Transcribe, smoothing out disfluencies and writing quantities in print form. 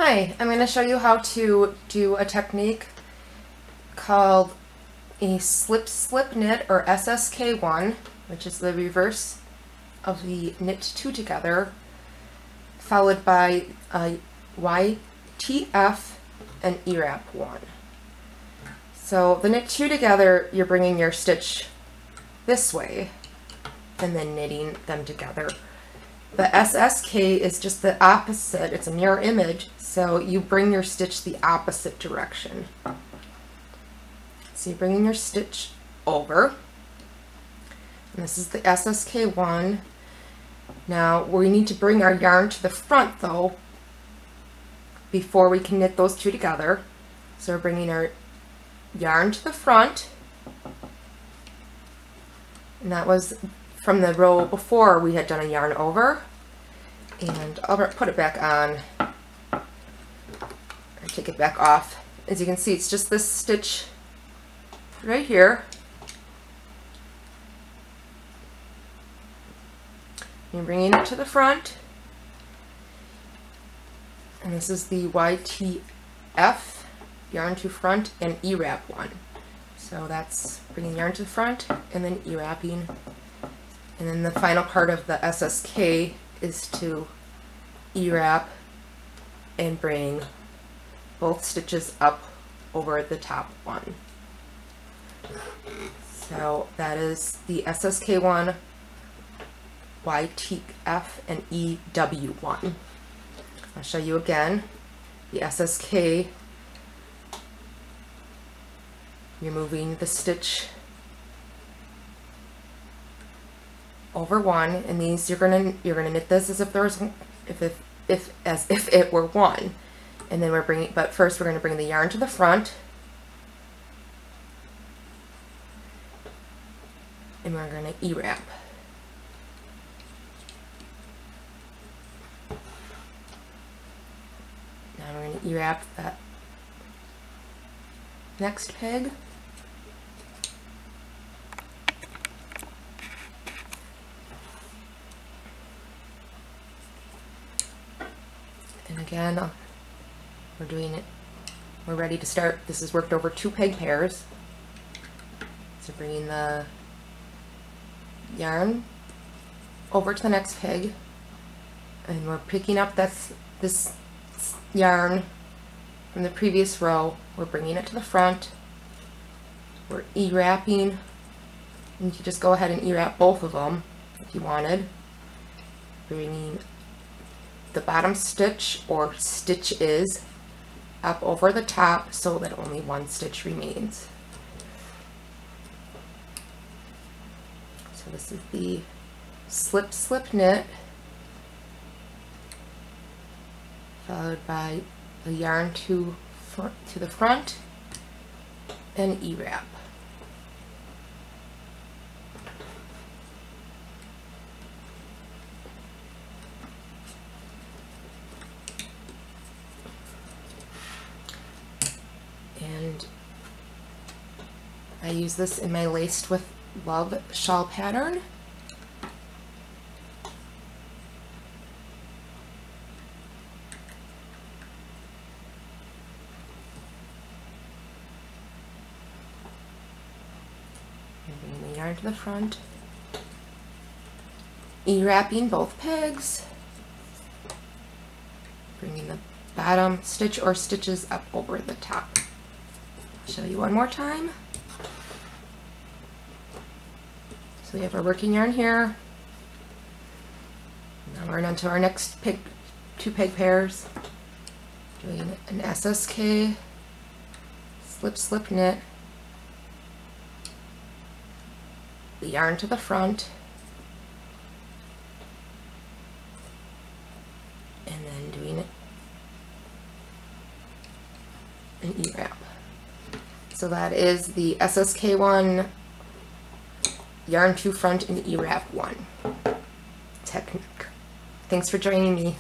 Hi, I'm going to show you how to do a technique called a slip knit, or SSK1, which is the reverse of the knit two together, followed by a YtF and ewrap 1. So the knit two together, you're bringing your stitch this way and then knitting them together. The SSK is just the opposite. It's a mirror image, so you bring your stitch the opposite direction. So you're bringing your stitch over. And this is the SSK1. Now we need to bring our yarn to the front though before we can knit those two together. So we're bringing our yarn to the front, and that was from the row before we had done a yarn over. And I'll put it back on, or take it back off. As you can see, it's just this stitch right here. You're bringing it to the front, and this is the YtF, yarn to front, and ewrap 1. So that's bringing yarn to the front and then ewrapping. And then the final part of the SSK is to ewrap and bring both stitches up over the top one. So that is the SSK1, YtF, and EW1. I'll show you again. The SSK, you're moving the stitch over one, and these you're gonna knit this as if there's as if it were one, and then we're bringing. But first, we're gonna bring the yarn to the front, and we're gonna ewrap. Now we're gonna ewrap that next peg. And again, we're doing it, we're ready to start. This is worked over 2 peg pairs. So bringing the yarn over to the next peg, and we're picking up this yarn from the previous row. We're bringing it to the front. We're ewrapping, and you can just go ahead and ewrap both of them if you wanted. Bringing the bottom stitch, or stitches, up over the top so that only one stitch remains. So this is the slip knit, followed by the yarn to the front and ewrap. And I use this in my Laced with Love shawl pattern. Bringing the yarn to the front, ewrapping both pegs, bringing the bottom stitch or stitches up over the top. Show you one more time. So we have our working yarn here. Now we're on to our next 2 peg pairs. Doing an SSK, slip knit, the yarn to the front, and then doing it an ewrap. So that is the SSK1, yarn to front, and ewrap 1 technique. Thanks for joining me.